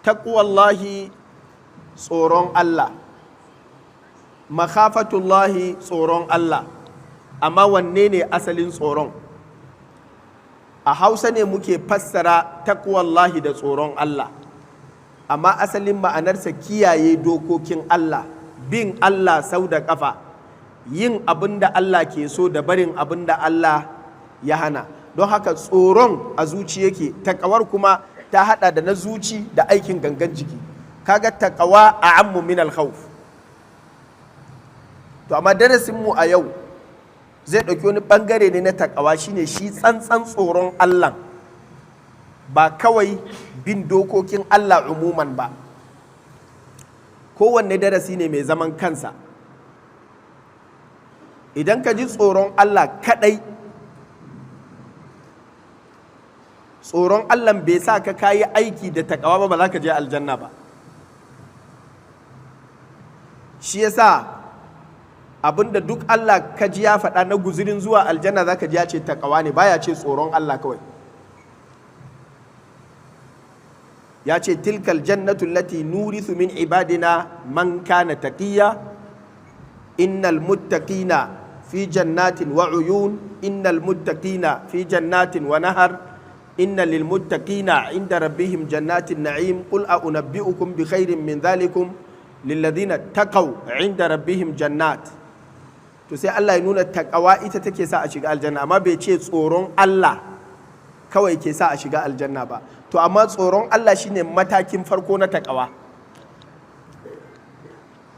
taqwallahi tsoron Allah, makhafatullahi tsoron Allah. Amma wanne ne asalin tsoron? A Hausa ne muke fassara taqwallahi da tsoron Allah, amma asalin ma'anarsa kiyaye dokokin Allah, bin Allah sau da ƙafa, yin abin da Allah ke so da barin abin da Allah ya hana. Don haka tsoron a zuci yake, takawar kuma ta hada da na zuci da aikin gangan jiki. Kaga takawa a ammu min al-khawf. To amma darasin mu a yau zai ɗauki wani ɓangare ne na takawa, shine shi tsantsan tsoron Allah, ba kawai bin dokokin Allah umuman ba. Kowanne darasi ne mai zaman kansa. Idan ka ji tsoron Allah kaɗai, tsoron Allah bai sa ka kayi aiki da takawa ba za ka je aljanna ba. Shi yasa abinda duk Allah ka ji ya faɗa na guzurin zuwa aljanna za ka ji ya ce takawa ne, baya ce tsoron Allah kawai. Ya ce tilkal jannatu lati nurithu min ibadina man kana taqiyya innal muttaqina fi jannatin wa uyun innal muttaqina fi jannatin wa nahar inna lil muttaqina inda rabbihim jannatin na'im qul a unabbi'ukum bi khairin min dhalikum lil ladina taqaw inda rabbihim jannat. To sai Allah ya nuna takawa ita take sa a shiga aljanna, amma bai ce tsoron Allah kawai ke sa a shiga aljanna ba. To amma tsoron Allah shine matakin farko na takawa.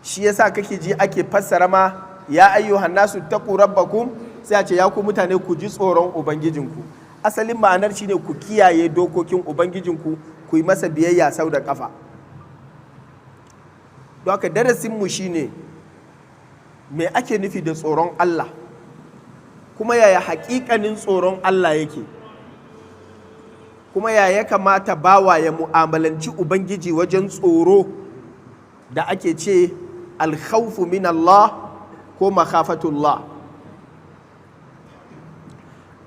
Shi yasa kake ji ake fassara ma ya ayyuhan nasu taqu rabbakum, sai a ce ya ku mutane ku ji tsoron ubangijinku. Asalin ma'anar shine ku kiyaye dokokin ubangijinku, ku yi masa biyayya sau da kafa. Don haka darasin mu shine me ake nufi da tsoron Allah, kuma yaya haƙiƙanin tsoron Allah yake, kuma ya kamata bawa ya mu'amalanci Ubangiji wajen tsoro da ake ce alkhawfu min Allah ko makhafatullah.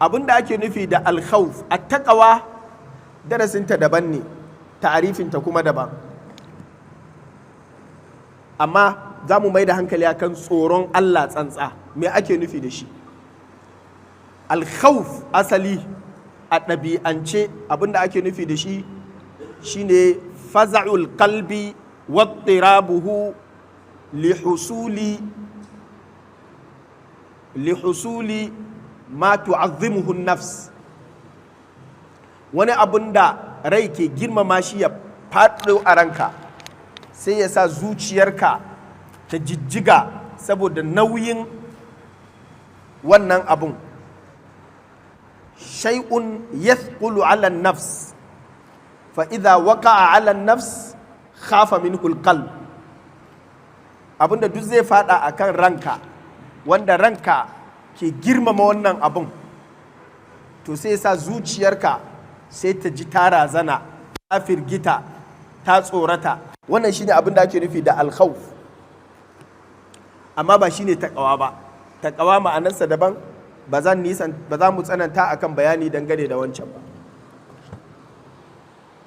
Abin da ake nufi da alkhawf, attaqwa darasinta daban ne, ta'arifinta kuma daban. Amma za mu mai da hankali akan tsoron Allah tsantsa. Me ake nufi da shi? Alkhawf asali a ɗabi'ance abinda ake nufi da shi shine faza'ul qalbi wattirabuhu lihusuli ma tu'azzimuhu nafs. Wani abin da rai ke girmama shi ya faɗo a ranka, sai ya sa zuciyarka ta jijjiga saboda nauyin wannan abun. Shay'un yathqulu 'ala an-nafs fa idha waqa'a 'ala an-nafs khafa minhu al-qalb. Abinda duk zai fada akan ranka, wanda ranka ke girmama wannan abun, to sai sa zuciyarka sai ta ji ta razana, ta firgita, ta tsorata. Wannan shine abin da ake nufi da al-khawf. Amma ba shine taqwa ba. Taqwa ma'anarsa daban, ba za mu tsananta akan bayani dangane da wancan ba.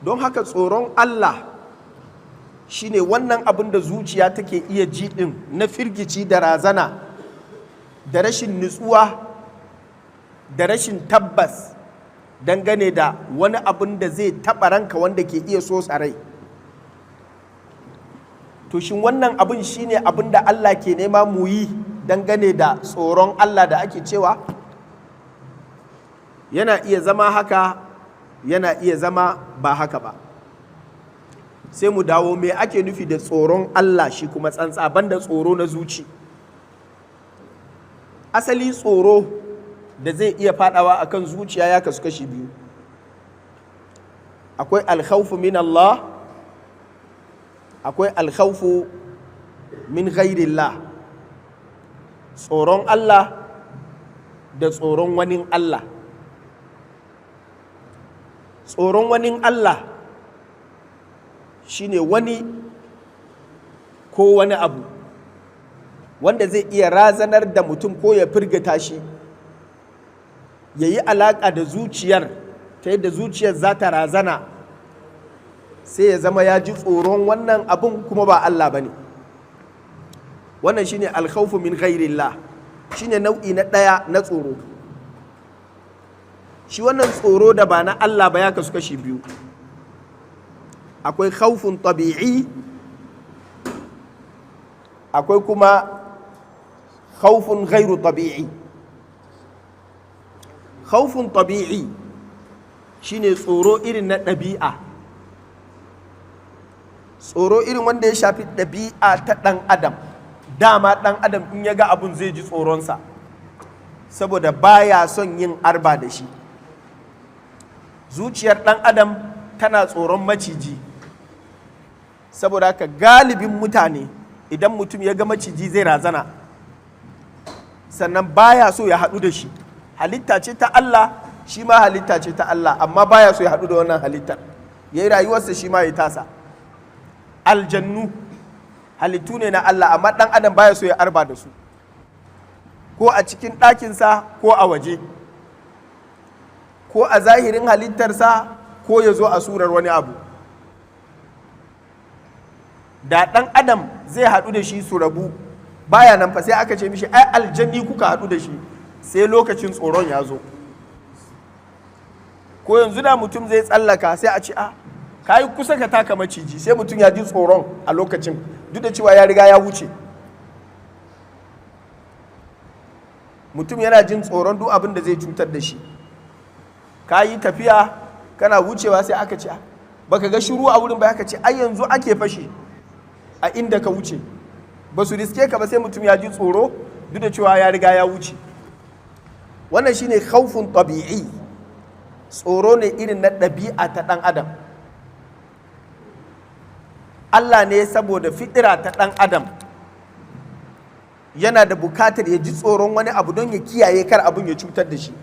Don haka tsoron Allah shine wannan abin da zuciya take iya ji din na firgici da razana da rashin nutsuwa da rashin tabbas dangane da wani abin da zai taɓa ranka wanda ke iya so rai. To shin wannan abin shine abin da Allah ke nema mu yi dangane da tsoron Allah da ake cewa? Yana iya zama haka, yana iya zama ba haka ba. Sai mu dawo me ake nufi da tsoron Allah shi kuma tsantsa, banda tsoro na zuci. Asali tsoro da zai iya fadawa akan zuciya ya kasu kashi biyu. Akwai alkhawfu min Allah, akwai alkhawfu min ghairillah. Tsoron Allah da tsoron wani Allah. Tsoron wani Allah shine wani ko wani abu wanda zai iya razanar da mutum ko ya firgita shi, ya yi alaƙa da zuciyar ta yadda zuciyar za ta razana, sai ya zama ya ji tsoron wannan abun kuma ba Allah ba ne. Wannan shine alkhawfu min ghairillah, shine nau'i na ɗaya na tsoro. Shi wannan tsoro da ba na Allah ba ya kasu kashi biyu. Akwai khawfun tabi'i, akwai kuma khawfun ghairu tabi'i. Khawfun tabi'i shine tsoro irin na ɗabi'a, tsoro irin wanda ya shafi ɗabi'a ta ɗan adam. Dama ɗan adam in ya ga abun zai ji tsoronsa saboda baya son yin arba da shi. Zuciyar ɗan adam tana tsoron maciji, saboda haka galibin mutane idan mutum ya ga maciji zai razana, sannan baya so ya haɗu da shi. Halitta ce ta Allah, shi ma halitta ce ta Allah, amma baya so ya haɗu da wannan halittar, ya yi rayuwarsa shi ma ya tasa. Aljannu halittu ne na Allah, amma ɗan adam baya so ya arba da su, ko a cikin ɗakinsa ko a waje, ko a zahirin halittarsa ko ya zo a surar wani abu. Da ɗan adam zai haɗu da shi su rabu, baya nan fa sai aka ce mishi ai aljanni kuka haɗu da shi, sai lokacin tsoron ya zo. Ko yanzu da mutum zai tsallaka sai a ce a ka yi kusa ka taka maciji, sai mutum ya ji tsoron a lokacin, duk da cewa ya riga ya wuce. Mutum yana jin tsoron duk abin da zai cutar da shi. Ka yi tafiya kana wucewa sai aka ce baka ga shiru a wurin ba, aka ce ai yanzu ake fashi a inda ka wuce. Ba su riske ka ba sai mutum ya ji tsoro duk da cewa ya riga ya wuce. Wannan shine khawfun tabi'i, tsoro ne irin na ɗabi'a ta ɗan adam. Allah ne saboda fitira ta ɗan adam yana da bukatar ya ji tsoron wani abu don ya kiyaye kar abun ya cutar da shi.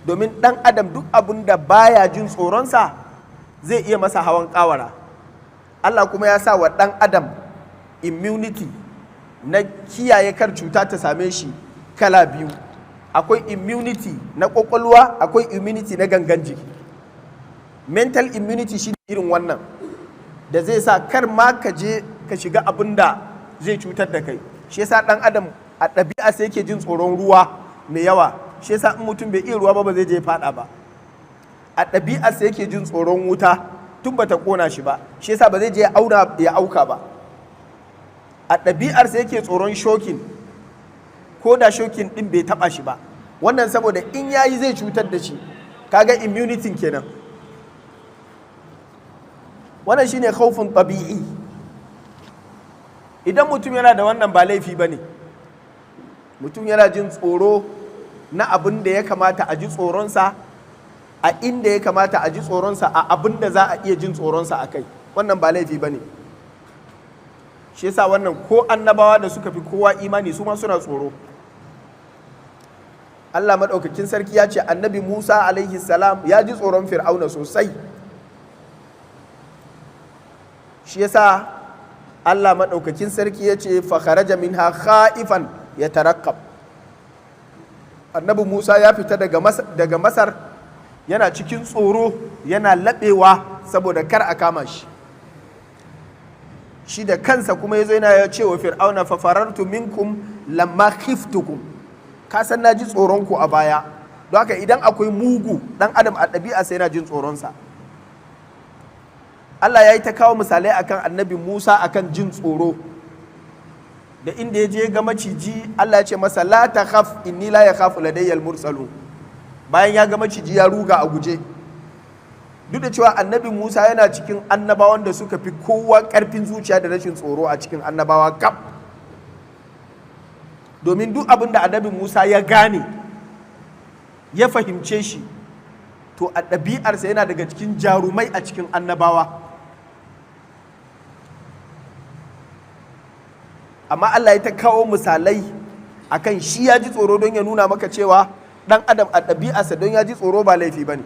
Domin ɗan adam duk abun da baya jin tsoronsa zai iya masa hawan ƙawara. Allah kuma ya sa wa ɗan adam immunity na kiyaye kar cuta ta same shi kala biyu. Akwai immunity na ƙwaƙwalwa, akwai immunity na gangan jiki. Mental immunity shi irin wannan da zai sa kar ma ka je ka shiga abin da zai cutar da kai. Shi yasa ɗan adam a ɗabi'a sai yake jin tsoron ruwa mai yawa. Shi yasa in mutum bai iya ruwa ba zai je faɗa ba. A ɗabi'a sai yake jin tsoron wuta tun bata ƙona shi ba. Shi yasa ba zai je ya auka ba. A ɗabi'ar sai yake tsoron shokin, ko da shokin ɗin bai taɓa shi ba. Wannan saboda in yayi zai cutar da shi. Kaga immunity kenan. Wannan shine khawfun tabi'i. Idan mutum yana da wannan ba laifi bane. Mutum yana jin tsoro na abin da ya kamata a ji tsoronsa, a inda ya kamata a ji tsoronsa, a abin da za a iya jin tsoronsa a kai. Wannan ba laifi bane. Shi yasa wannan ko annabawa da suka fi kowa imani su ma suna tsoro. Allah maɗaukakin sarki ya ce annabi Musa alaihi salam ya ji tsoron Fir'auna sosai. Shi yasa Allah maɗaukakin sarki ya ce fa kharaja minha khaifan yataraqqab. Annabi Musa ya fita daga Masar yana cikin tsoro, yana laɓewa saboda kar a kama shi. Shi da kansa kuma yazo yana ya ce wa Fir'auna fa farartu minkum lamma khiftukum. Ka san na ji tsoron ku a baya. Don haka idan akwai mugu dan adam a ɗabi'a sai yana jin tsoronsa. Allah ya yi ta kawo misalai akan annabi Musa akan jin tsoro. Da inda ya je ga maciji, Allah ya ce masa la takhaf inni la yakhafu ladayyal mursalun. Bayan ya ga maciji ya ruga a guje. Duk da cewa annabi Musa yana cikin annabawan da suka fi kowa ƙarfin zuciya da rashin tsoro a cikin annabawa kaf. Domin duk abin da annabi Musa ya gane, ya fahimce shi, to a ɗabi'arsa yana daga cikin jarumai a cikin annabawa. Amma Allah ya ta kawo misalai akan shi ya ji tsoro don ya nuna maka cewa ɗan adam a ɗabi'arsa don ya ji tsoro ba laifi ba ne.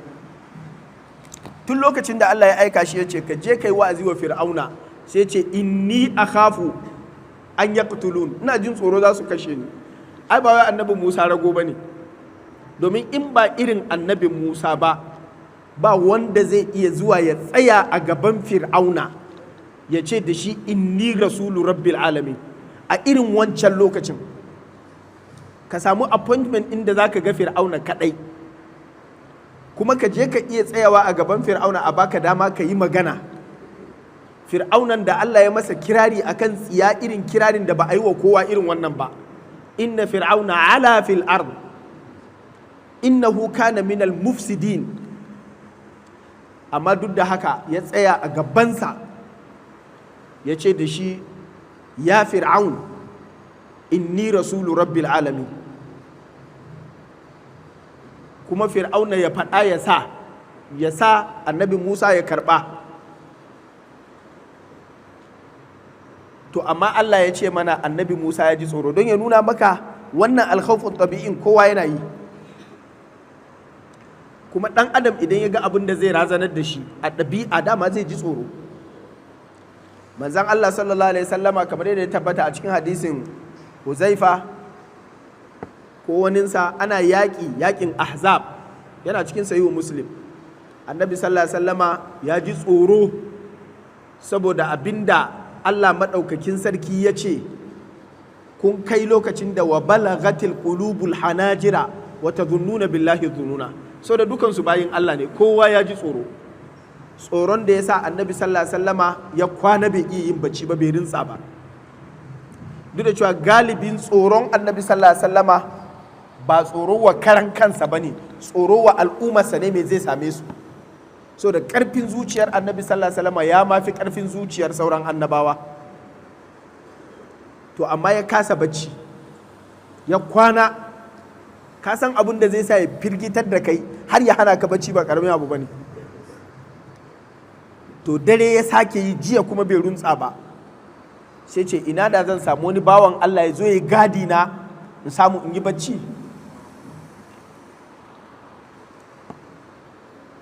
Tun lokacin da Allah ya aika shi ya ce ka je kai wa'azi wa Fir'auna, sai ce inni akhafu an yaqtulun, ina jin tsoro za su kashe ni. Ai ba wai annabi Musa rago bane, domin in ba irin annabi Musa ba ba wanda zai iya zuwa ya tsaya a gaban fir'auna ya ce da shi inni rasulu rabbil alamin a irin wancan lokacin. Ka samu appointment inda za ka ga fir'auna kadai, kuma ka je ka iya tsayawa a gaban fir'auna a baka dama ka yi magana. Fir'aunan da Allah ya masa kirari akan tsiya irin kirarin da ba a yi wa kowa irin wannan ba. Inna fir'auna ala fil ard innahu kana minal mufsidin. Amma duk da haka ya tsaya a gabansa ya ce da shi ya fir'aun inni rasulu rabbil alamin. Kuma fir'auna ya faɗa ya sa annabi Musa ya karɓa. To amma Allah ya ce mana annabi Musa ya ji tsoro don ya nuna maka wannan alkhawfun tabi'in kowa yana yi. Kuma ɗan adam idan ya ga abin da zai razanar da shi a ɗabi'a dama zai ji tsoro. Manzan Allah sallallahu alaihi sallama kamar yadda ya tabbata a cikin hadisin Huzaifa ko waninsa, ana yaƙin Ahzab, yana cikin sahihu Muslim. Annabi sallallahu alaihi sallama ya ji tsoro saboda abinda Allah maɗaukakin sarki ya ce kun kai lokacin da wa balagatil qulubul hanajira wa tadhunnuna billahi dhununa. So da dukansu bayin Allah ne, kowa ya ji tsoro. Tsoron da ya sa annabi sallallahu alaihi wasallama ya kwana bai iya yin bacci ba, bai rinsa ba. Duk da cewa galibin tsoron annabi sallallahu alaihi wasallama ba tsoro wa karan kansa bane, tsoro wa al'ummarsa ne mai zai same su. So da ƙarfin zuciyar annabi sallallahu alaihi wasallama ya mafi ƙarfin zuciyar sauran annabawa. To amma ya kasa bacci, ya kwana. Ka san abin da zai sa ya firgitar da kai har ya hana ka bacci ba ƙaramin abu bane. To dare ya sake yi, jiya kuma bai runtsa ba. Sai ce ina da zan samu wani bawan Allah ya zo ya gadi na in samu in yi bacci.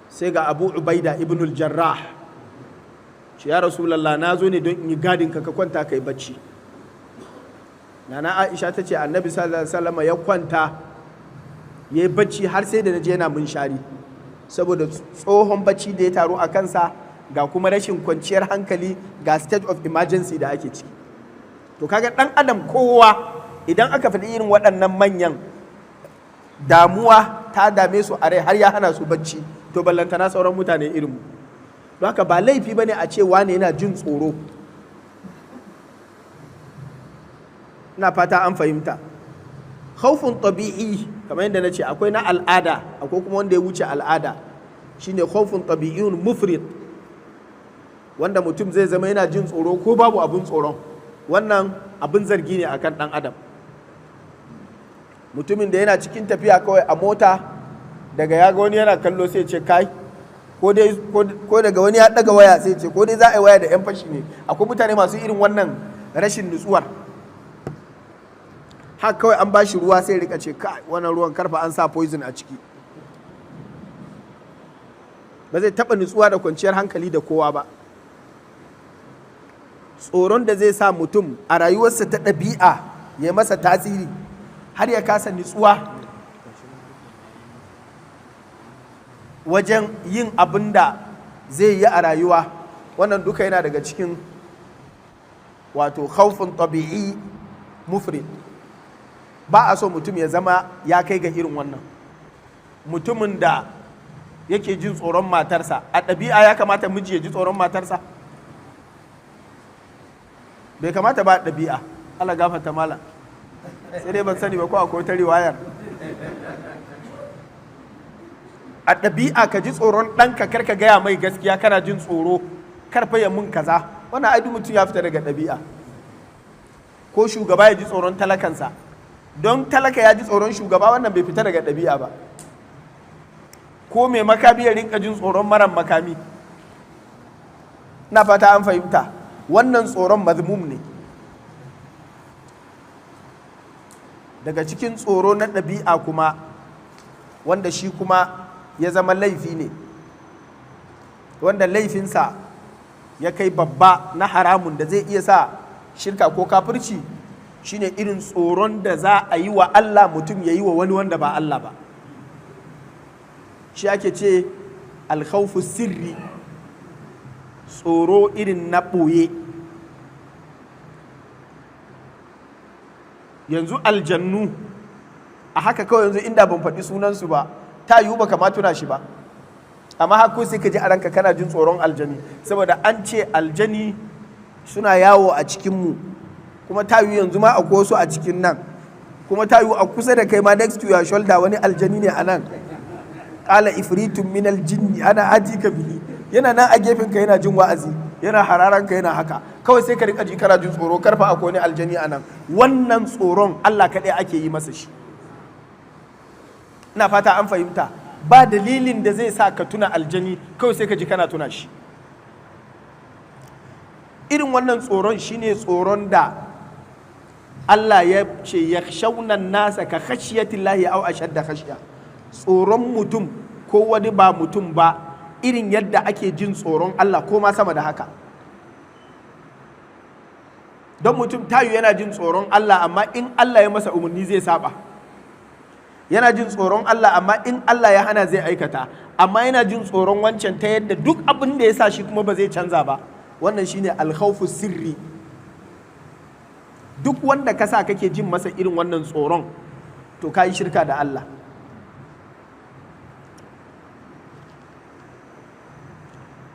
Sai ga Abu Ubaida ibn al-Jarrah, ce ya Rasulallah, na zo ne don in yi gadin ka kwanta ka yi bacci. Nana Aisha ta ce annabi sallallahu alaihi wasallam ya kwanta ya yi bacci har sai da naje yana munshari, saboda tsohon bacci da ya taru a kansa, ga kuma rashin kwanciyar hankali, ga state of emergency da ake ciki. To kaga dan adam kowa idan aka faɗi irin waɗannan manyan damuwa ta dame su a rai har ya hana su bacci, to ballantana sauran mutane irin mu. Don haka ba laifi bane a ce wane yana jin tsoro. Ina fata an fahimta. Khawfun tabi'i kamar yadda na ce akwai na al'ada, akwai kuma wanda ya wuce al'ada, shine khawfun tabi'iyun mufrid, wanda mutum zai zama yana jin tsoro ko babu abin tsoron. Wannan abin zargi ne akan ɗan adam. Mutumin da yana cikin tafiya kawai a mota, daga ya ga wani yana kallo sai ce kai, ko daga wani ya ɗaga waya sai ce ko dai za a yi waya da 'yan fashi ne. Akwai mutane masu irin wannan rashin nutsuwar. Haka kawai an bashi ruwa sai rika ce kai wannan ruwan karfa an sa poison a ciki. Ba zai taɓa nutsuwa da kwanciyar hankali da kowa ba. Tsoron da zai sa mutum a rayuwarsa ta ɗabi'a ya masa tasiri har ya kasa nutsuwa wajen yin abin da zai yi a rayuwa, wannan duka yana daga cikin wato khawfun tabi'i mufrid. Ba a so mutum ya zama ya kai ga irin wannan. Mutumin da yake jin tsoron matarsa, a ɗabi'a ya kamata miji ya ji tsoron matarsa? Bai kamata ba ɗabi'a. Allah gafarta mala, sai dai ban sani ba ko akwai ta riwayar. A ɗabi'a ka ji tsoron ɗanka, kar ka gaya mai gaskiya, kana jin tsoro karfa ya mun kaza, wannan ai mutum ya fita daga ɗabi'a. Ko shugaba ya ji tsoron talakansa, don talaka ya ji tsoron shugaba, wannan bai fita daga ɗabi'a ba. Ko mai makami ya rinka jin tsoron maran makami. Na fata an fahimta. Wannan tsoron mazmum ne. Daga cikin tsoro na ɗabi'a kuma, wanda shi kuma ya zama laifi ne, wanda laifinsa ya kai babba na haramun da zai iya sa shirka ko kafirci, shine irin tsoron da za a yi wa Allah mutum ya yi wa wani wanda ba Allah ba. Shi ake ce alkhawfu sirri, tsoro irin na ɓoye. Yanzu aljannu a haka kawai, yanzu inda ban faɗi sunansu ba ta yiwu baka ma tuna shi ba, amma haka sai ka ji a ranka kana jin tsoron aljani, saboda an ce aljani suna yawo a cikinmu, kuma ta yiwu yanzu ma akwai wasu a cikin nan, kuma ta yiwu a kusa da kai ma next to your shoulder wani aljani ne a nan. Qala ifritun min aljinni ana atika bihi, yana nan a gefen ka yana jin wa'azi, yana hararan ka yana haka, kawai sai ka rika ji kana jin tsoro, karfa akwai wani aljani a nan. Wannan tsoron Allah kaɗai ake yi masa shi. Ina fata an fahimta. Ba dalilin da zai sa ka tuna aljani, kawai sai ka ji kana tuna shi. Irin wannan tsoron shine tsoron da Allah ya ce yakhshawna nasa ka khashiyatillahi aw ashadda khashya. Tsoron mutum ko wani ba mutum ba, irin yadda ake jin tsoron Allah ko ma sama da haka. Don mutum tayu yana jin tsoron Allah, amma in Allah ya masa umarni zai saba. Yana jin tsoron Allah, amma in Allah ya hana zai aikata. Amma yana jin tsoron wancan ta yadda duk abin da ya sa shi kuma ba zai canza ba. Wannan shine alkhawfu sirri. Duk wanda ka sa kake jin masa irin wannan tsoron, to ka yi shirka da Allah.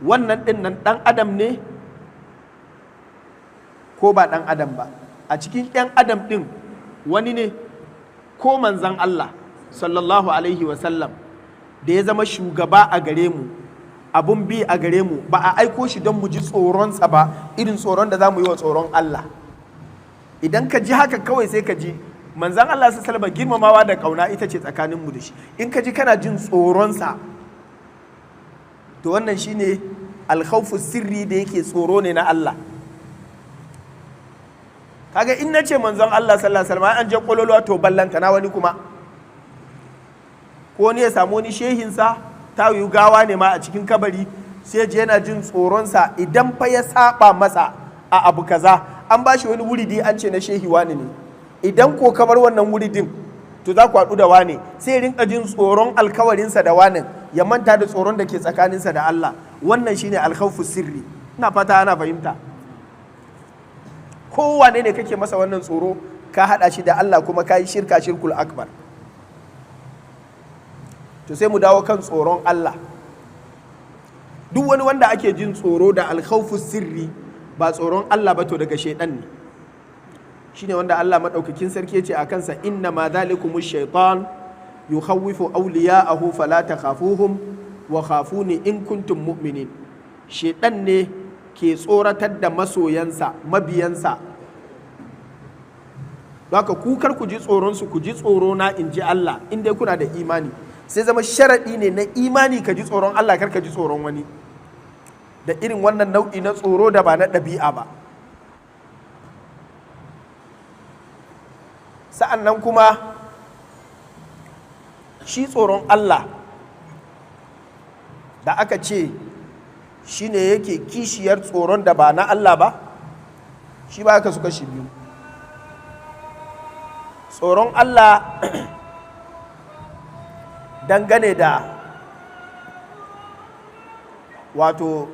Wannan ɗin nan ɗan adam ne ko ba ɗan adam ba? A cikin ɗan adam ɗin wani ne ko manzan Allah sallallahu alaihi wasallam da ya zama shugaba a gare mu, abun bi a gare mu, ba a aiko shi don mu ji tsoronsa ba, irin tsoron da za mu yi wa tsoron Allah. Idan ka ji haka kawai sai ka ji manzan Allah sallallahu alaihi wasallam girmamawa da ƙauna ita ce tsakaninmu da shi. In ka ji kana jin tsoronsa, to wannan shine alkhawfu sirri da yake tsoro ne na Allah. Kaga in nace manzon Allah sallallahu alaihi wasallam an je kololuwa, to ballanta na wani kuma, ko ne ya samu wani shehinsa ta yi gawa ne ma a cikin kabari, sai je yana jin tsoronsa idan fa ya saba masa a abu kaza, an ba shi wani wuridi an ce na shehi wani ne, idan ko kamar wannan wuridin to za ku haɗu da wane, sai rinka jin tsoron alkawarinsa da wanin, ya manta da tsoron da ke tsakaninsa da Allah. Wannan shine alkhawfu sirri. Ina fata ana fahimta. Kowane ne kake masa wannan tsoro, ka haɗa shi da Allah kuma ka yi shirka, shirkul akbar. To sai mu dawo kan tsoron Allah. Duk wani wanda ake jin tsoro da alkhawfu sirri ba tsoron Allah ba, to daga shaidan ne. Shine wanda Allah madaukakin sarki ya ce a kansa, inna ma zalikumu shaitan yukhawwifu awliya'ahu fala takhafuhum wa khafuni in kuntum mu'minin. Shaitan ne ke tsoratar da masoyansa, mabiyansa. Haka ku kar ku ji tsoron su, ku ji tsoro na, in ji Allah, in dai kuna da imani. Sai zama sharadi ne na imani ka ji tsoron Allah, kar ka ji tsoron wani, da irin wannan nau'i na tsoro da ba na ɗabi'a ba. Sa'an nan kuma shi tsoron Allah da aka ce shi ne yake kishiyar tsoron da ba na Allah ba, shi ba aka su kashi biyu. Tsoron Allah dangane da wato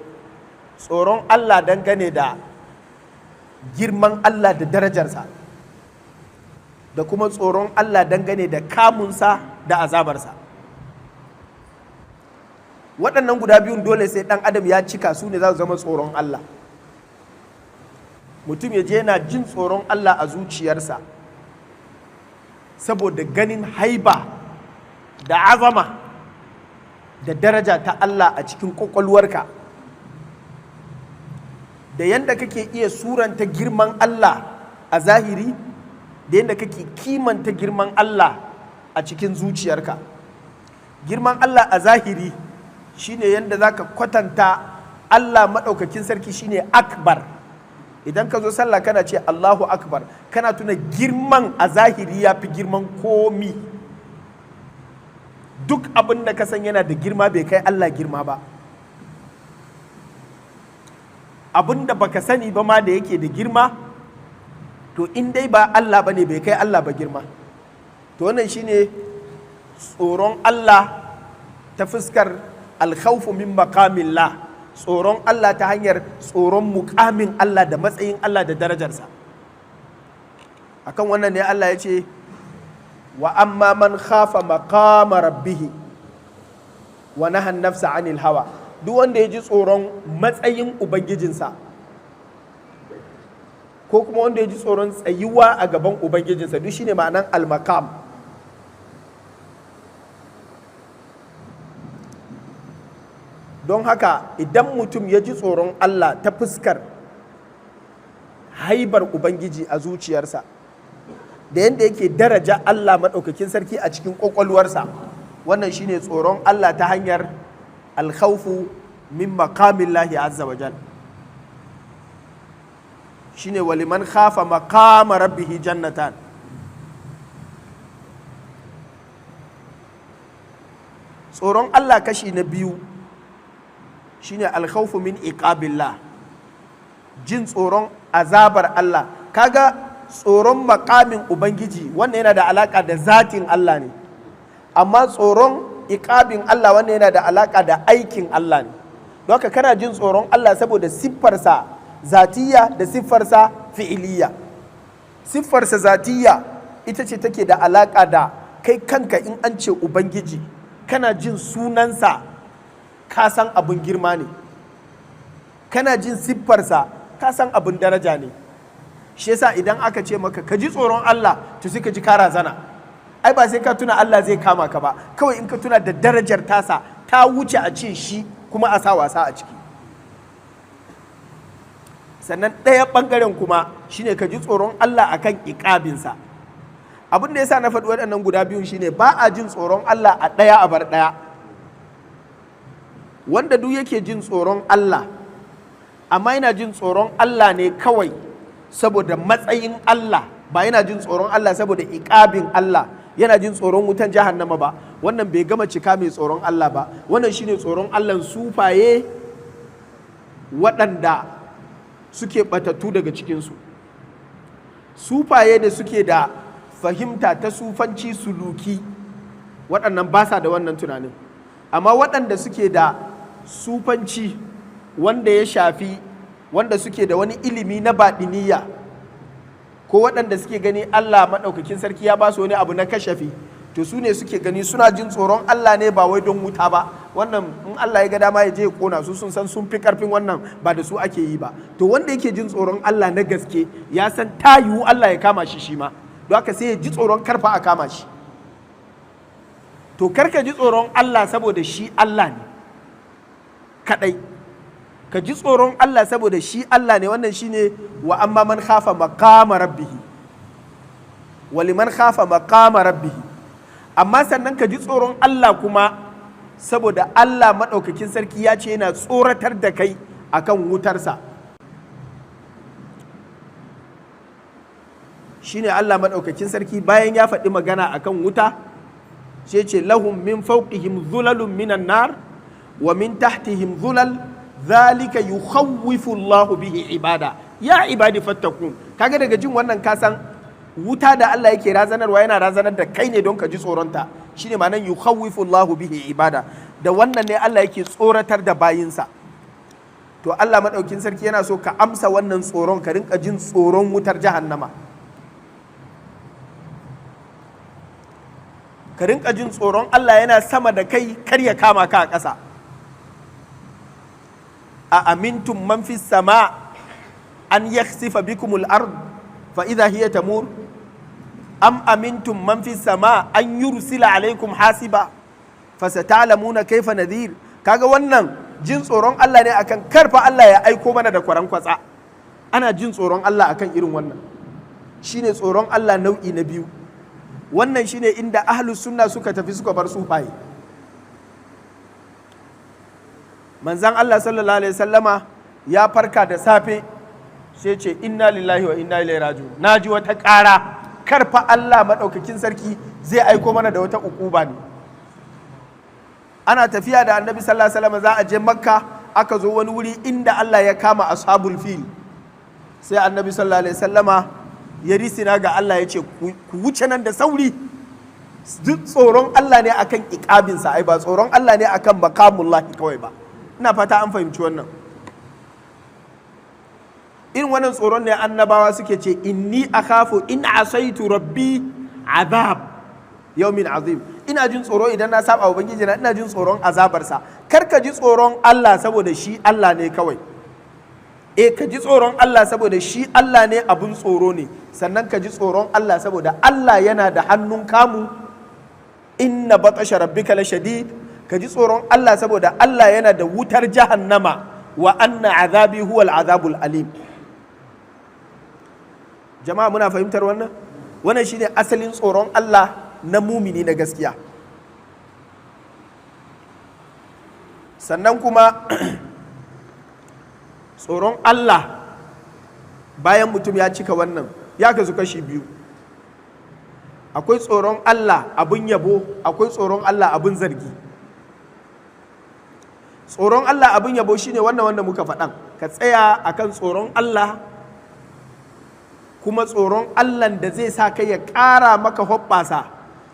tsoron Allah dangane da girman Allah da darajarsa, da kuma tsoron Allah dangane da kamunsa da azabarsa. Waɗannan guda biyun dole sai ɗan adam ya cika su ne za su zama tsoron Allah. Mutum ya je yana jin tsoron Allah a zuciyarsa saboda ganin haiba da azama da daraja ta Allah a cikin ƙwaƙwalwarka, da yadda kake iya suranta girman Allah a zahiri, da yadda kake kimanta girman Allah a cikin zuciyarka. Girman Allah a zahiri shine yadda za ka kwatanta Allah maɗaukakin sarki shine akbar. Idan ka zo sallah kana ce Allahu akbar, kana tuna girman a zahiri ya fi girman komi. Duk abin da ka san yana da girma bai kai Allah girma ba. Abin da baka sani ba ma da yake da girma, to in dai ba Allah ba ne bai kai Allah ba girma. To wannan shine tsoron Allah ta fuskar alkhawfu min maqamillah, tsoron Allah ta hanyar tsoron muƙamin Allah da matsayin Allah da darajarsa. Akan wannan ne Allah ya ce wa amma man khafa maqama rabbih wa naha nafsa anil hawa, duk wanda ya ji tsoron matsayin ubangijinsa ko kuma wanda ya ji tsoron tsayuwa a gaban ubangijinsa, duk shine ma'anan al-maqam. Don haka idan mutum ya ji tsoron Allah ta fuskar haibar ubangiji a zuciyarsa da yadda yake daraja Allah maɗaukakin sarki a cikin ƙwaƙwalwarsa, wannan shine tsoron Allah ta hanyar alkhawfu min maqamillahi azza wa jal. Shine waliman khafa maqama rabbihi jannatan. Tsoron Allah kashi na biyu shine alkhawfu min iqabillah, jin tsoron azabar Allah. Kaga tsoron makamin ubangiji wannan yana da alaka da zatin Allah ne, amma tsoron iqabin Allah wannan yana da alaka da aikin Allah ne. Don haka kana jin tsoron Allah saboda siffarsa zatiyya da siffarsa fi'iliya. Siffarsa zatiyya ita ce take da alaka da kai kanka, in an ce ubangiji kana jin sunansa ka san abin girma ne, kana jin siffarsa ka san abin daraja ne. Shi yasa idan aka ce maka ka ji tsoron Allah, to sai ka ji ka razana. Ai ba sai ka tuna Allah zai kama ka ba, kawai in ka tuna da darajar tasa ta wuce a ce shi kuma a sa wasa a ciki. Sannan ɗaya ɓangaren kuma shine ka ji tsoron Allah akan iƙabinsa. Abin da yasa na faɗi waɗannan guda biyun shine ba a jin tsoron Allah a ɗaya a bar ɗaya. Wanda duk yake jin tsoron Allah amma yana jin tsoron Allah ne kawai saboda matsayin Allah, ba yana jin tsoron Allah saboda iƙabin Allah, yana jin tsoron wutan jahannama ba, wannan bai gama cika mai tsoron Allah ba. Wannan shine tsoron Allah sufaye waɗanda suke batattu daga cikinsu. Sufaye da suke da fahimta ta sufanci suluki, waɗannan ba sa da wannan tunanin. Amma waɗanda suke da sufanci wanda ya shafi, wanda suke da wani ilimi na baɗiniya, ko waɗanda suke gani Allah maɗaukakin sarki ya ba su wani abu na kashafi, to su ne suke gani suna jin tsoron Allah ne ba wai don wuta ba. Wannan in Allah ya ga dama ya je ya kona su, sun san sun fi karfin wannan, ba da su ake yi ba. To wanda yake jin tsoron Allah na gaske ya san ta yiwu Allah ya kama shi ma, don haka sai ya ji tsoron karfa a kama shi. To karka ji tsoron Allah saboda shi Allah ne kadai, ka ji tsoron Allah saboda shi Allah ne. Wannan shine wa amma man khafa maqama rabbih, wa liman khafa maqama rabbih. Amma sannan ka ji tsoron Allah kuma saboda Allah maɗaukakin sarki ya ce yana tsoratar da kai akan wutarsa. Shine Allah maɗaukakin sarki bayan ya faɗi magana akan wuta sai ce lahum min fawqihim zulalun minan nar wa min tahtihim zulal zalika yukhawwifu Allahu bihi ibada ya ibadi fattakun. Kaga daga jin wannan kasan wuta da Allah yake razanarwa yana razanar da kai ne don ka ji tsoronta. Shine ma'anar yukhawwifu Allahu bihi ibada. Da wannan ne Allah yake tsoratar da bayinsa. To Allah madaukin sarki yana so ka amsa wannan tsoron, ka rinka jin tsoron wutar jahannama, ka rinka jin tsoron Allah yana sama da kai, kar ya kama ka a ƙasa. A amintum man fis sama an yakhsifa bikumul ard fa idha hiya tamur am amintum man fis sama an yursila alaikum hasiba fasata'lamuna kaifa nadhir. Kaga wannan jin tsoron Allah ne akan karfa Allah ya aiko mana da kwaran kwatsa. Ana jin tsoron Allah akan irin wannan, shine tsoron Allah nau'i na biyu. Wannan shine inda ahlus sunna suka tafi suka bar sufaye. Manzan Allah sallallahu alaihi wasallama ya farka da safe sai ce inna lillahi wa inna ilaihi raji'un. Naji wata ƙara, karfa Allah madaukakin sarki zai aiko mana da wata ukuba ne. Ana tafiya da Annabi sallallahu alaihi wasallama za a je Makka, aka zo wani wuri inda Allah ya kama ashabul fil. Sai Annabi sallallahu alaihi wasallama ya risina ga Allah ya ce ku wuce nan da sauri. tsoron Allah ne akan iqabinsa, ai ba tsoron Allah ne akan maqamullahi kawai ba. Ina fata an fahimci wannan. Irin wannan tsoron ne annabawa suke ce inni akhafu in asaitu rabbi azab yawmin azim. Ina jin tsoro idan na saba ubangiji na, ina jin tsoron azabarsa. Kar ka ji tsoron Allah saboda shi Allah ne kawai. Ka ji tsoron Allah saboda shi Allah ne abun tsoro ne, sannan ka ji tsoron Allah saboda Allah yana da hannun kamu, inna batasha rabbika la shadid. Ka ji tsoron Allah saboda Allah yana da wutar jahannama, wa anna azabi huwal azabul alim. Jama'a muna fahimtar wannan? Wannan shine asalin tsoron Allah na mumini na gaskiya. Sannan kuma tsoron Allah bayan mutum ya cika wannan ya kasu kashi biyu. Akwai tsoron Allah abun yabo, akwai tsoron Allah abun zargi. Tsoron Allah abun yabo shine wannan wanda muka faɗan, ka tsaya akan tsoron Allah, kuma tsoron Allah da zai sa kai ya ƙara maka hoɓɓasa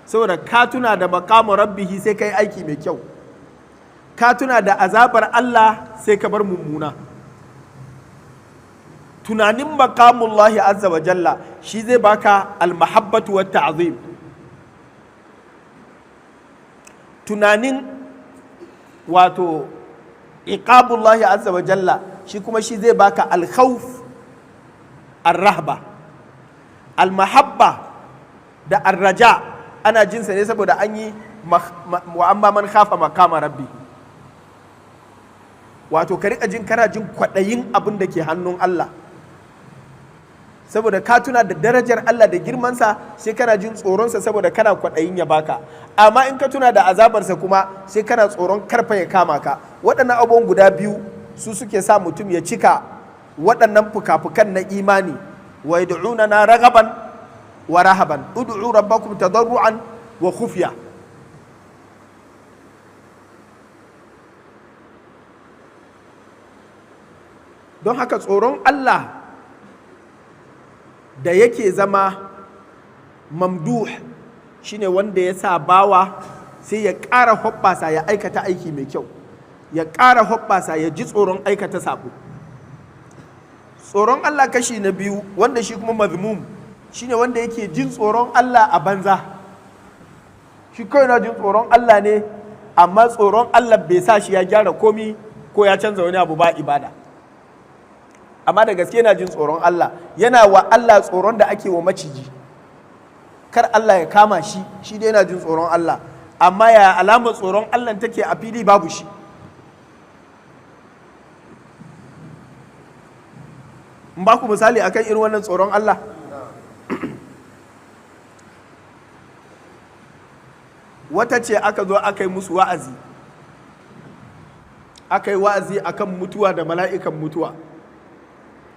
saboda ka tuna da maqamu rabbihi sai kai aiki mai kyau, ka tuna da azabar Allah sai ka bar mummuna. Tunanin maqamullahi azza wa jalla shi zai baka almahabbatu wat ta'zim. Tunanin wato iqabullahi azza wa jalla shi kuma shi zai baka alkhawf arrahba. Almahabba da arraja ana jinsa ne saboda an yi wa amma man khafa maqama rabbi, wato ka riƙa jin kana jin kwaɗayin abin da ke hannun Allah saboda ka tuna da darajar Allah da girmansa, sai kana jin tsoronsa saboda kana kwaɗayin ya baka. Amma in ka tuna da azabarsa kuma sai kana tsoron karfa ya kama ka. Waɗannan abubuwan guda biyu su suke sa mutum ya cika waɗannan fuka-fukan na imani. Wa yad'unana ragaban wa rahaban ud'u rabbakum tadarruan wa khufya. Don haka tsoron Allah da yake zama mamduh shine wanda ya sa bawa sai ya ƙara hoɓɓasa ya aikata aiki mai kyau, ya ƙara hoɓɓasa ya ji tsoron aikata sabo. Tsoron Allah kashi na biyu wanda shi kuma mazmum shine wanda yake jin tsoron Allah a banza. Shi kawai na jin tsoron Allah ne, amma tsoron Allah bai sa shi ya gyara komi ko ya canza wani abu ba ibada. Amma da gaske yana jin tsoron Allah, yana wa Allah tsoron da ake wa maciji, kar Allah ya kama shi, shi dai yana jin tsoron Allah, amma ya alamar tsoron Allah take a fili babu shi. In ba ku misali akan irin wannan tsoron Allah, wata ce aka zo aka yi musu wa'azi, aka yi wa'azi akan mutuwa da mala'ikan mutuwa.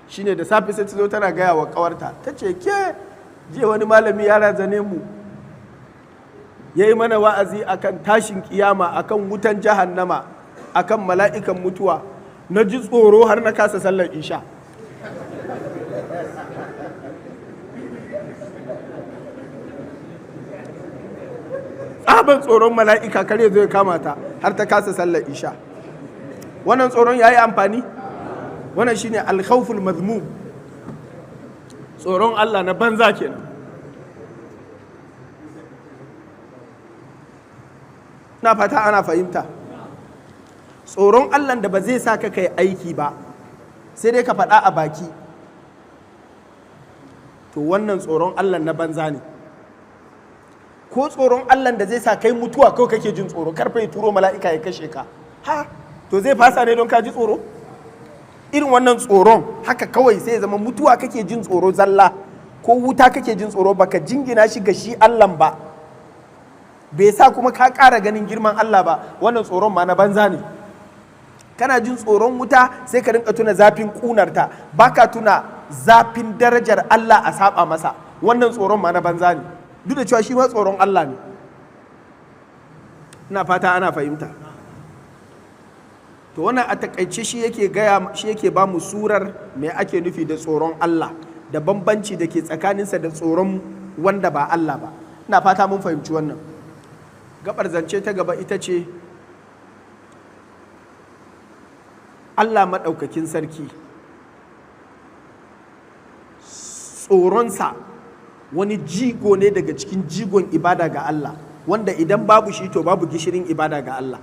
Shine da safe sai ta zo tana gaya wa kawarta, ta ce ke je wani malami ya razane mu, ya yi mana wa'azi akan tashin kiyama, akan wutan jahannama, akan mala'ikan mutuwa, na ji tsoro har na kasa sallar isha. Tsaban tsoron mala'ika kare zai kama ta har ta kasa sallar isha. Wannan tsoron ya yi amfani? Wannan shine alkhawful mazmum, tsoron Allah na banza kenan. Na fata ana fahimta. Tsoron Allah da ba zai sa ka kai aiki ba, sai dai ka faɗa a baki, to wannan tsoron Allah na banza ne. Ko tsoron Allah da zai sa kai mutuwa kawai kake jin tsoro, karfe ya turo mala'ika ya kashe ka, ha to zai fasa ne don ka ji tsoro? Irin wannan tsoron haka kawai sai ya zama mutuwa kake jin tsoro zalla, ko wuta kake jin tsoro, baka jingina shi ga shi Allah ba, bai sa kuma ka ƙara ganin girman Allah ba, wannan tsoron ma na banza ne. Kana jin tsoron wuta sai ka rinka tuna zafin ƙunarta, baka tuna zafin darajar Allah a saba masa, wannan tsoron ma na banza ne, duk da cewa shi ma tsoron Allah ne. Ina fata ana fahimta. To wannan a takaice shi yake ba mu surar me ake nufi da tsoron Allah, da bambanci da ke tsakaninsa da tsoron wanda ba Allah ba. ina fata mun fahimci wannan. Gabar zance ta gaba ita ce Allah maɗaukakin sarki tsoronsa wani jigo ne daga cikin jigon ibada ga Allah, wanda idan babu shi to babu gishirin ibada ga Allah.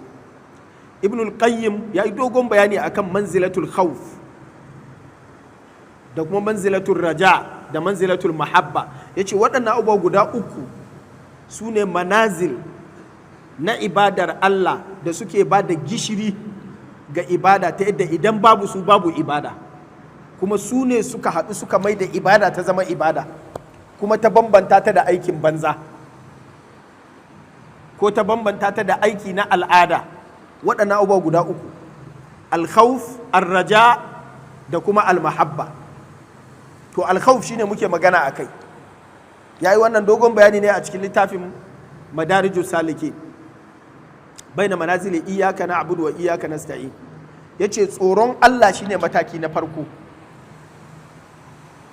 Ibnul Qayyim ya yi dogon bayani akan manzilatul khawf da kuma manzilatul raja da manzilatul mahabba. Ya ce waɗannan abubuwa guda uku su ne manazil na ibadar Allah da suke ba da gishiri ga ibada, ta yadda idan babu su babu ibada, kuma su ne suka haɗu suka mai da ibada ta zama ibada, kuma ta bambanta ta da aikin banza ko ta bambanta ta da aiki na al'ada. Waɗannan abubuwa guda uku, alkhawf, arraja da kuma almahabba. To alkhawf shine muke magana a kai. Ya yi wannan dogon bayani ne a cikin littafin madarijus saliki baina manazili iyyaka na'budu wa iyyaka nasta'in. Yace tsoron Allah shine mataki na farko,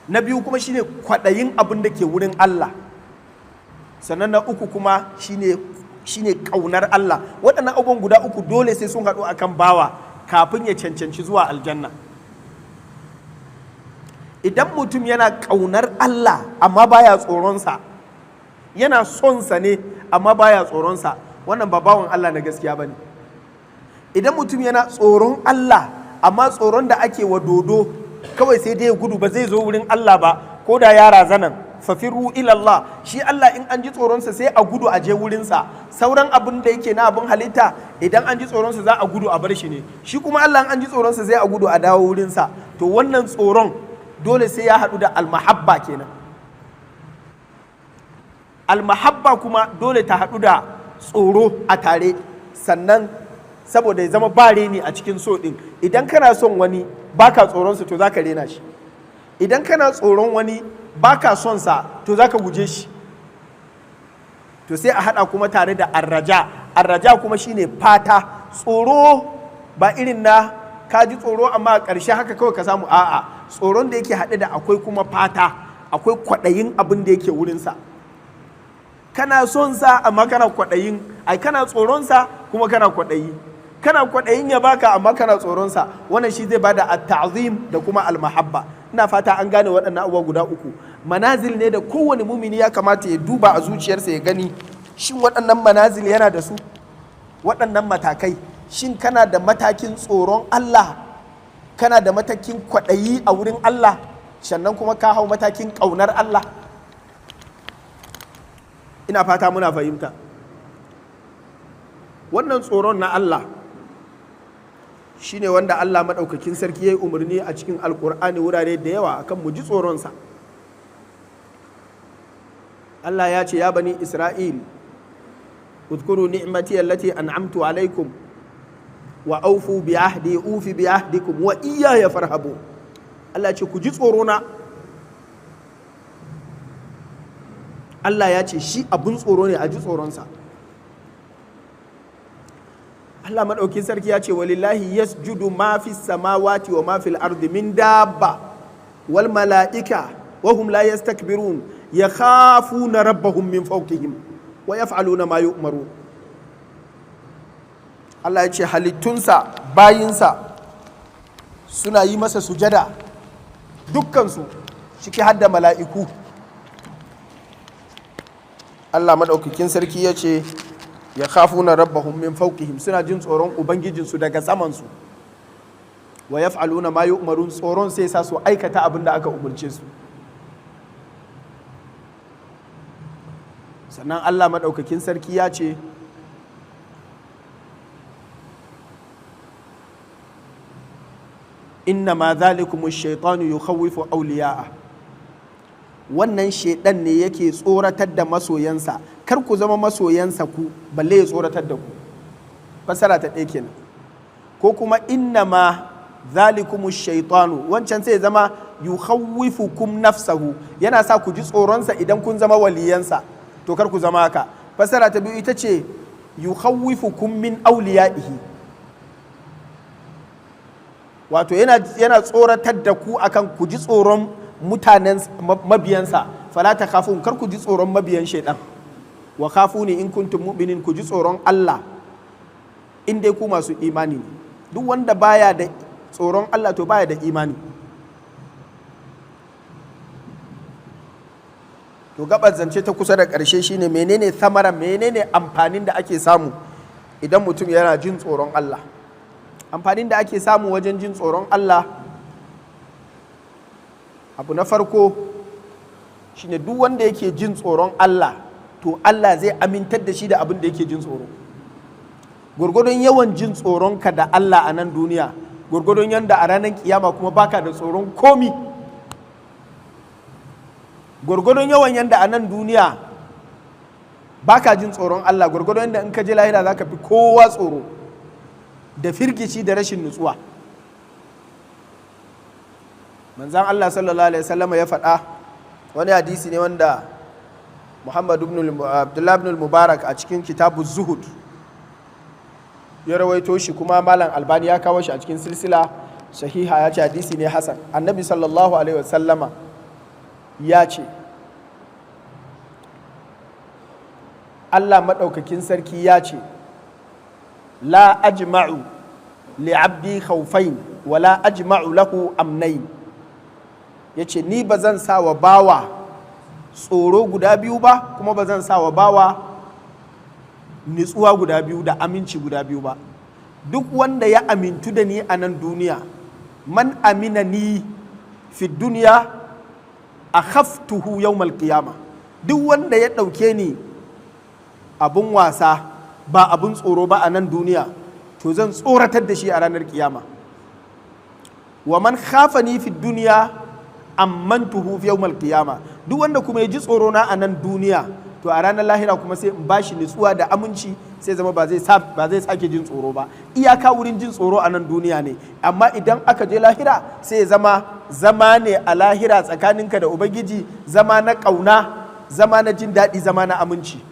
na biyu kuma shine kwaɗayin abin da ke wurin Allah, sannan na uku kuma shine ƙaunar Allah. Waɗannan abubuwan guda uku dole sai sun haɗu akan bawa kafin ya cancanci zuwa aljanna. Idan mutum yana ƙaunar Allah amma baya tsoronsa, yana son sa ne amma baya tsoronsa, wannan ba bawan Allah na gaskiya bane. Idan mutum yana tsoron Allah amma tsoron da ake wa dodo kawai sai dai ya gudu, ba zai zo wurin Allah ba, ko da ya razanan, fafiru ila Allah. Shi Allah in an ji tsoronsa sai a gudu a je wurinsa. Sauran abin da yake na abin halitta idan an ji tsoronsa za a gudu a bar shi ne, shi kuma Allah in an ji tsoronsa sai a gudu a dawo wurinsa. To wannan tsoron dole sai ya haɗu da almahabba kenan. Almahabba kuma dole ta haɗu da tsoro a tare, sannan saboda ya zama ba reni a cikin so ɗin. Idan kana son wani baka tsoronsa to zaka rena shi, idan kana tsoron wani baka son sa to zaka guje shi. To sai a haɗa kuma tare da arraja. Arraja kuma shine fata, tsoro ba irin na ka ji tsoro amma a ƙarshe haka kawai ka samu, a'a, tsoron da yake haɗe da akwai kuma fata, akwai kwaɗayin abin da yake wurinsa. Kana son sa amma kana kwaɗayin, kana tsoron sa kuma kana kwaɗayi, kana kwaɗayin ya baka amma kana tsoron sa. Wannan shi zai bada at-ta'zim da kuma al-mahabba. Ina fata an gane waɗannan abubuwa guda uku. Manazil ne da kowane mumini ya kamata ya duba a zuciyarsa ya gani, shin waɗannan manazil yana da su, waɗannan matakai. Shin kana da matakin tsoron Allah, kana da matakin kwaɗayi a wurin Allah, sannan kuma ka hau matakin ƙaunar Allah? Ina fata muna fahimta. Wannan tsoron na Allah shine wanda Allah maɗaukakin sarki ya yi umarni a cikin alƙur'ani wurare da yawa akan mu ji tsoronsa. Allah ya ce, ya bani Isra'il, udkuru ni'mati allati an'amtu alaikum wa aufu bi ahdi ufi bi ahdikum wa iyaya farhabu. Allah ya ce ku ji tsorona. Allah ya ce shi abun tsoro ne, a ji tsoronsa. Allah maɗaukin sarki ya ce, walillahi yasjudu ma fi samawati wa ma fil ardi min dabba wal mala'ika wa hum la yastakbirun yakhafuna rabbahum min fawqihim wa yaf'aluna ma yu'marun. Allah ya ce halittunsa, bayinsa suna yi masa sujada dukkansu, ciki hadda mala'iku. Allah maɗaukakin sarki ya ce ya khafuna rabbahum min fawqihim, suna jin tsoron ubangijinsu daga samansu. Wa yaf'aluna ma yu'marun, tsoron sai sa su aikata abin da aka umarce su. Sannan Allah maɗaukakin sarki ya ce inna ma zalikumu shaitanu yukhawwifu awliya'a, wannan shaidan ne yake tsoratar da masoyansa. Kar ku zama masoyansa ku balle ya tsoratar da ku. Fasara ta ɗaya kenan. Ko kuma inna ma zalikumu shaitanu, wancan sai zama yukhawwifukum nafsahu, yana sa ku ji tsoronsa idan kun zama waliyansa. To kar ku zama haka. Fasara ta biyu ita ce yukhawwifukum min awliya'ihi, wato yana tsoratar da ku akan ku ji tsoron mutanen mabiyansa. Fala ta khafun, kar ku ji tsoron mabiyan shaidan. wa khafuni in kuntum mu'minin, ku ji tsoron Allah in dai ku masu imani ne. Duk wanda baya da tsoron Allah to baya da imani. To gabar zance ta kusa da ƙarshe shine menene samara, menene amfanin da ake samu idan mutum yana jin tsoron Allah. Amfanin da ake samu wajen jin tsoron Allah, abu na farko shine duk wanda yake jin tsoron Allah to Allah zai amintar da shi da abin da yake jin tsoro. Gurgudun yawan jin tsoronka da Allah a nan duniya, gurgudun yanda a ranar kiyama kuma baka da tsoron komi. Gurgudun yawan yanda a nan duniya baka jin tsoron Allah, gurgudun yanda in ka je lahira zaka fi kowa tsoro da firgici da rashin nutsuwa. Manzan Allah sallallahu alaihi wasallam ya faɗa, wani hadisi ne wanda Muhammad Abdullah ibn al-Mubarak a cikin kitabu Zuhud ya rawaito shi, kuma Malam Albani ya kawo shi a cikin silsila sahiha, ya ce hadisi ne hasan. Annabi sallallahu alaihi wasallama ya ce Allah maɗaukakin sarki ya ce la ajma'u li abdi khawfain wa la ajma'u lahu amnain. Ya ce ni ba zan sa wa bawa tsoro guda biyu ba, kuma ba zan sa wa bawa nitsuwa guda biyu da aminci guda biyu ba. Duk wanda ya amintu da ni a nan duniya, man amina ni fi duniya akhaftuhu yawmal qiyama. Duk wanda ya ɗauke ni abun wasa ba abun tsoro ba a nan duniya, to zan tsoratar da shi a ranar kiyama. Wa man khafani fi duniya ammantuhu fi yawmal qiyama. Duk wanda kuma ya ji tsoro na a nan duniya, to a ranar lahira kuma sai in bashi nutsuwa da aminci, sai zama ba zai sake jin tsoro ba. Iyaka wurin jin tsoro a nan duniya ne, amma idan aka je lahira sai zama ne a lahira tsakaninka da Ubangiji, zama na ƙauna, zama na jin daɗi, zama na aminci.